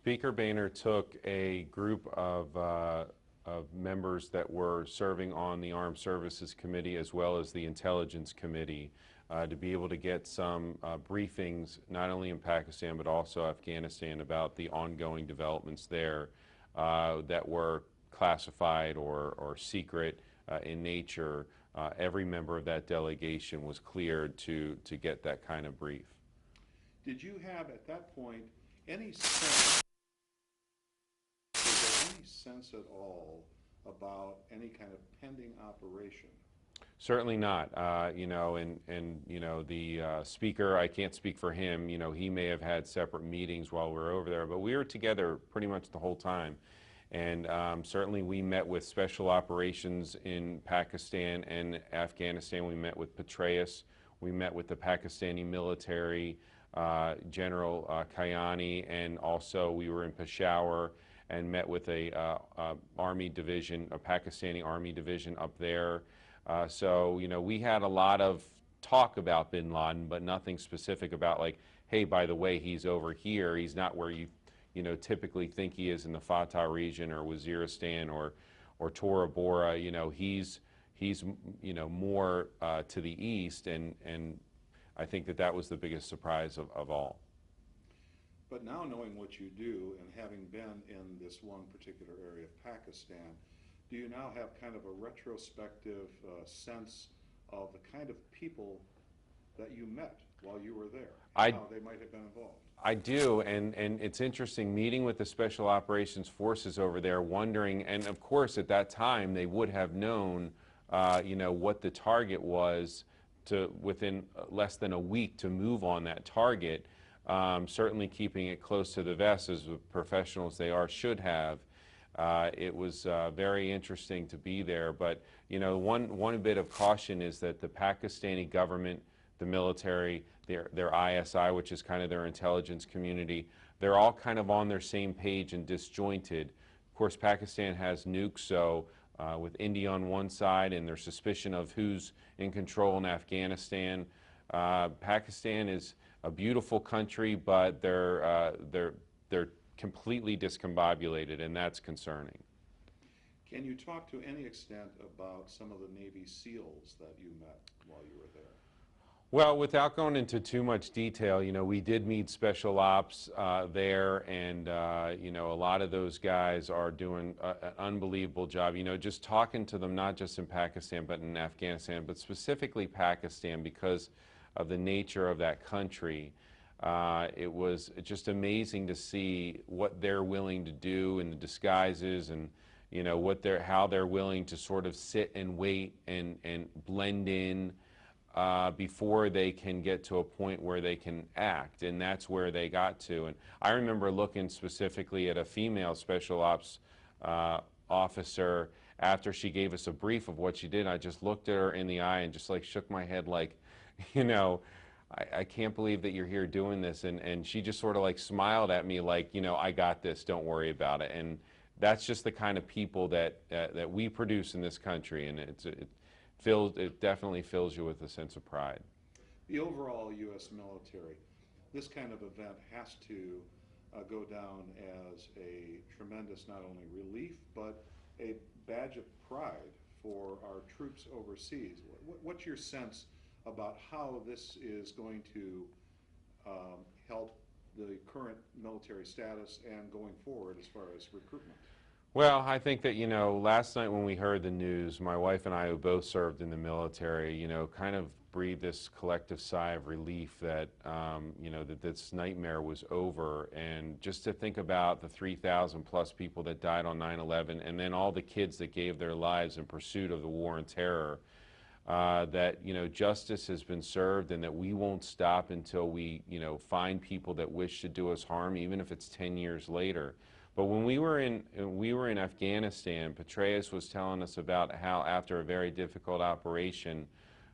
Speaker Boehner took a group of members that were serving on the Armed Services Committee as well as the Intelligence Committee to be able to get some briefings not only in Pakistan but also Afghanistan about the ongoing developments there that were classified or secret in nature. Every member of that delegation was cleared to get that kind of brief. Did you have at that point any sense, at all about any kind of pending operation? Certainly not. You know, and you know, the speaker, I can't speak for him. You know, he may have had separate meetings while we were over there, but we were together pretty much the whole time. And certainly we met with special operations in Pakistan and Afghanistan. We met with Petraeus. We met with the Pakistani military, General Kayani, and also we were in Peshawar and met with a army division, a Pakistani army division up there. So, you know, we had a lot of talk about bin Laden, but nothing specific about like, hey, by the way, he's over here. He's not where you typically think he is in the Fatah region or Waziristan or Tora Bora. You know, he's you know, more to the east, and I think that was the biggest surprise of all. But now knowing what you do and having been in this one particular area of Pakistan, do you now have kind of a retrospective sense of the kind of people that you met while you were there, and how they might have been involved? I do, and it's interesting meeting with the Special Operations Forces over there, wondering, and of course at that time they would have known, you know, what the target was to within less than a week to move on that target. Certainly keeping it close to the vest, as professionals they are, should have. It was very interesting to be there, but you know, one bit of caution is that the Pakistani government, the military, their ISI, which is kind of their intelligence community, they're all kind of on their same page and disjointed. Of course, Pakistan has nukes, so with India on one side and their suspicion of who's in control in Afghanistan. Pakistan is a beautiful country, but they're completely discombobulated, and that's concerning. Can you talk to any extent about some of the Navy SEALs that you met while you were there? Well, without going into too much detail, you know, we did meet special ops there, and you know, a lot of those guys are doing an unbelievable job. You know, just talking to them, not just in Pakistan but in Afghanistan, but specifically Pakistan because of the nature of that country. It was just amazing to see what they're willing to do in the disguises, and you know how they're willing to sort of sit and wait and blend in before they can get to a point where they can act, and that's where they got to. And I remember looking specifically at a female special ops officer after she gave us a brief of what she did. I just looked at her in the eye and just like shook my head like, you know, I can't believe that you're here doing this. And she just sort of like smiled at me like, you know, I got this, don't worry about it. And that's just the kind of people that we produce in this country, and it definitely fills you with a sense of pride. The overall U.S. military, this kind of event has to go down as a tremendous not only relief but a badge of pride for our troops overseas. What's your sense about how this is going to help the current military status and going forward as far as recruitment? Well, I think that, you know, last night when we heard the news, my wife and I, who both served in the military, you know, kind of breathed this collective sigh of relief that, you know, that this nightmare was over. And just to think about the 3,000 plus people that died on 9/11, and then all the kids that gave their lives in pursuit of the war on terror, that, you know, justice has been served, and that we won't stop until we, you know, find people that wish to do us harm, even if it's 10 years later. But when we were in Afghanistan, Petraeus was telling us about how after a very difficult operation,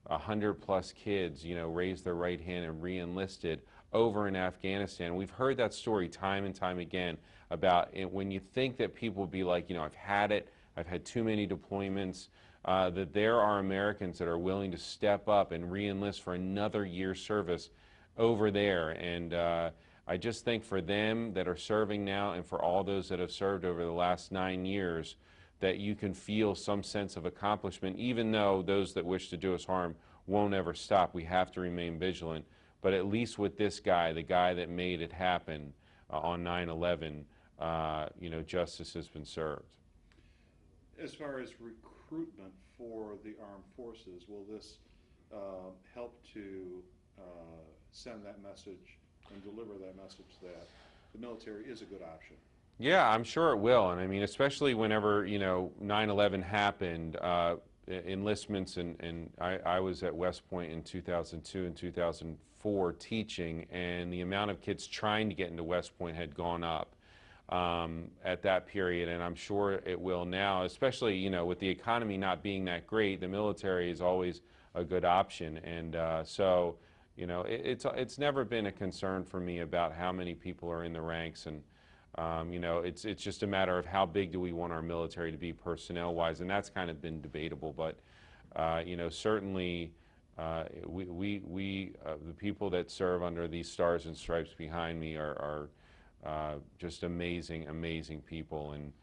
100 plus kids, you know, raised their right hand and re-enlisted over in Afghanistan. We've heard that story time and time again about it, when you think that people would be like, you know, I've had it, I've had too many deployments, that there are Americans that are willing to step up and re-enlist for another year's service over there. And I just think for them that are serving now and for all those that have served over the last 9 years, that you can feel some sense of accomplishment, even though those that wish to do us harm won't ever stop. We have to remain vigilant. But at least with this guy, the guy that made it happen on 9/11, justice has been served. As far as recruitment for the armed forces, will this help to send that message and deliver that message that the military is a good option? Yeah, I'm sure it will. And I mean, especially whenever, 9/11 happened, enlistments, and I was at West Point in 2002 and 2004 teaching, and the amount of kids trying to get into West Point had gone up at that period, and I'm sure it will now, especially, with the economy not being that great, the military is always a good option. And it's never been a concern for me about how many people are in the ranks, and it's just a matter of how big do we want our military to be personnel-wise, and that's kind of been debatable. But certainly the people that serve under these stars and stripes behind me are just amazing, amazing people, and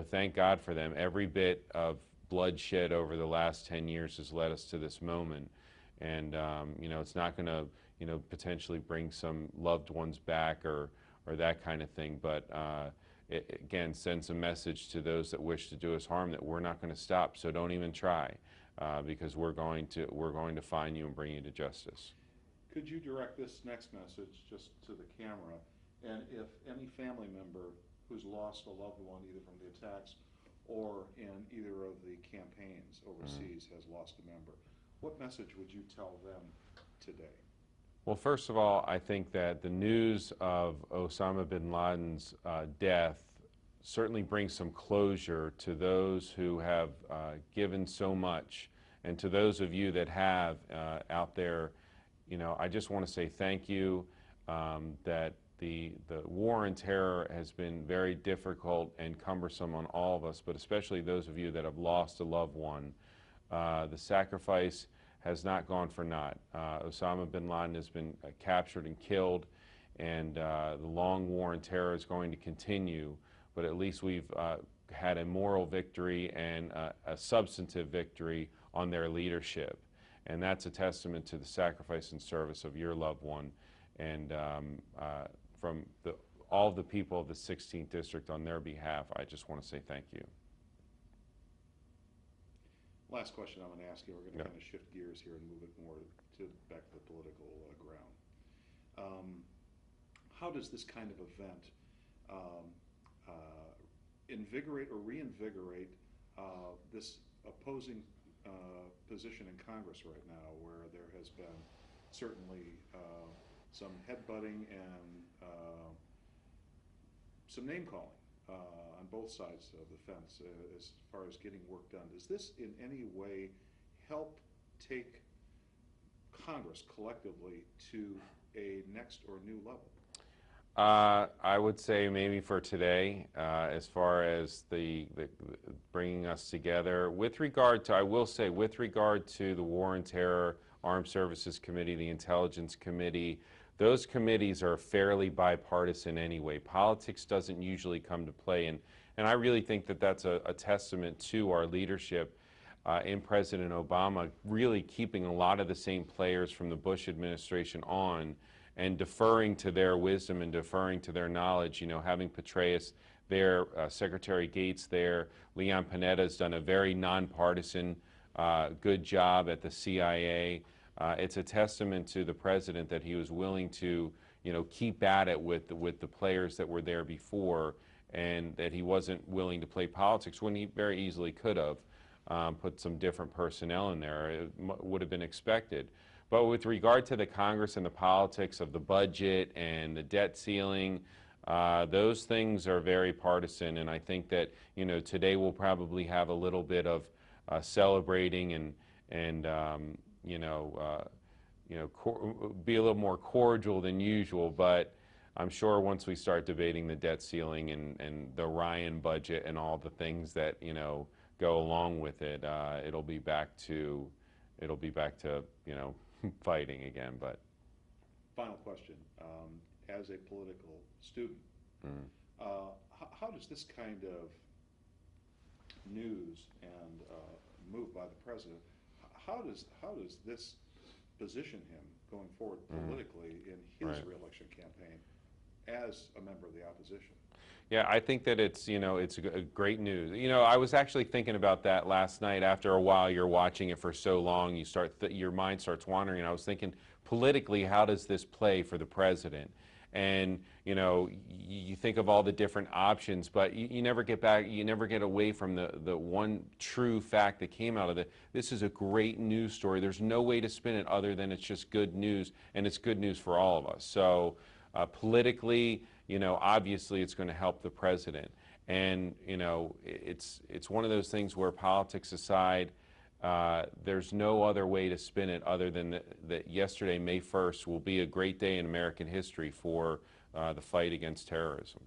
thank God for them. Every bit of bloodshed over the last 10 years has led us to this moment, and it's not going to potentially bring some loved ones back or that kind of thing, but it again sends a message to those that wish to do us harm that we're not going to stop. So don't even try, because we're going to find you and bring you to justice. Could you direct this next message just to the camera? And if any family member who's lost a loved one either from the attacks or in either of the campaigns overseas has lost a member, what message would you tell them today? Well, first of all, I think that the news of Osama bin Laden's death certainly brings some closure to those who have given so much, and to those of you that have out there. I just want to say thank you. That the war on terror has been very difficult and cumbersome on all of us, but especially those of you that have lost a loved one. The sacrifice has not gone for naught. Osama bin Laden has been captured and killed, and the long war on terror is going to continue, but at least we've had a moral victory and a substantive victory on their leadership. And that's a testament to the sacrifice and service of your loved one. And from all the people of the 16th District, on their behalf, I just want to say thank you. Last question I'm going to ask you. We're going to kind of shift gears here and move it more back to the political ground. How does this kind of event invigorate or reinvigorate this opposing position in Congress right now, where there has been certainly some headbutting and some name-calling on both sides of the fence as far as getting work done? Does this in any way help take Congress collectively to a next or new level? I would say maybe for today, as far as the bringing us together. With regard to, I will say, with regard to the War on Terror, Armed Services Committee, the Intelligence Committee, those committees are fairly bipartisan anyway. Politics doesn't usually come to play, and I really think that that's a testament to our leadership in President Obama, really keeping a lot of the same players from the Bush administration on, and deferring to their wisdom and deferring to their knowledge. Having Petraeus there, Secretary Gates there, Leon Panetta's done a very nonpartisan, good job at the CIA. It's a testament to the president that he was willing to, keep at it with the players that were there before, and that he wasn't willing to play politics when he very easily could have put some different personnel in there. It would have been expected. But with regard to the Congress and the politics of the budget and the debt ceiling, those things are very partisan, and I think that today we'll probably have a little bit of celebrating and be a little more cordial than usual. But I'm sure once we start debating the debt ceiling and the Ryan budget and all the things that go along with it, it'll be back to fighting again. But final question: as a political student. Mm. How does this kind of news and move by the president, how does this position him going forward politically in his Right. reelection campaign as a member of the opposition? Yeah, I think that it's, it's a great news. I was actually thinking about that last night. After a while, you're watching it for so long, your mind starts wandering. I was thinking, politically, how does this play for the president? And, you think of all the different options, but you never get away from the one true fact that came out of it. This is a great news story. There's no way to spin it other than it's just good news, and it's good news for all of us. So politically, obviously it's going to help the president. And, it's one of those things where, politics aside, there's no other way to spin it other than that yesterday, May 1st, will be a great day in American history for the fight against terrorism.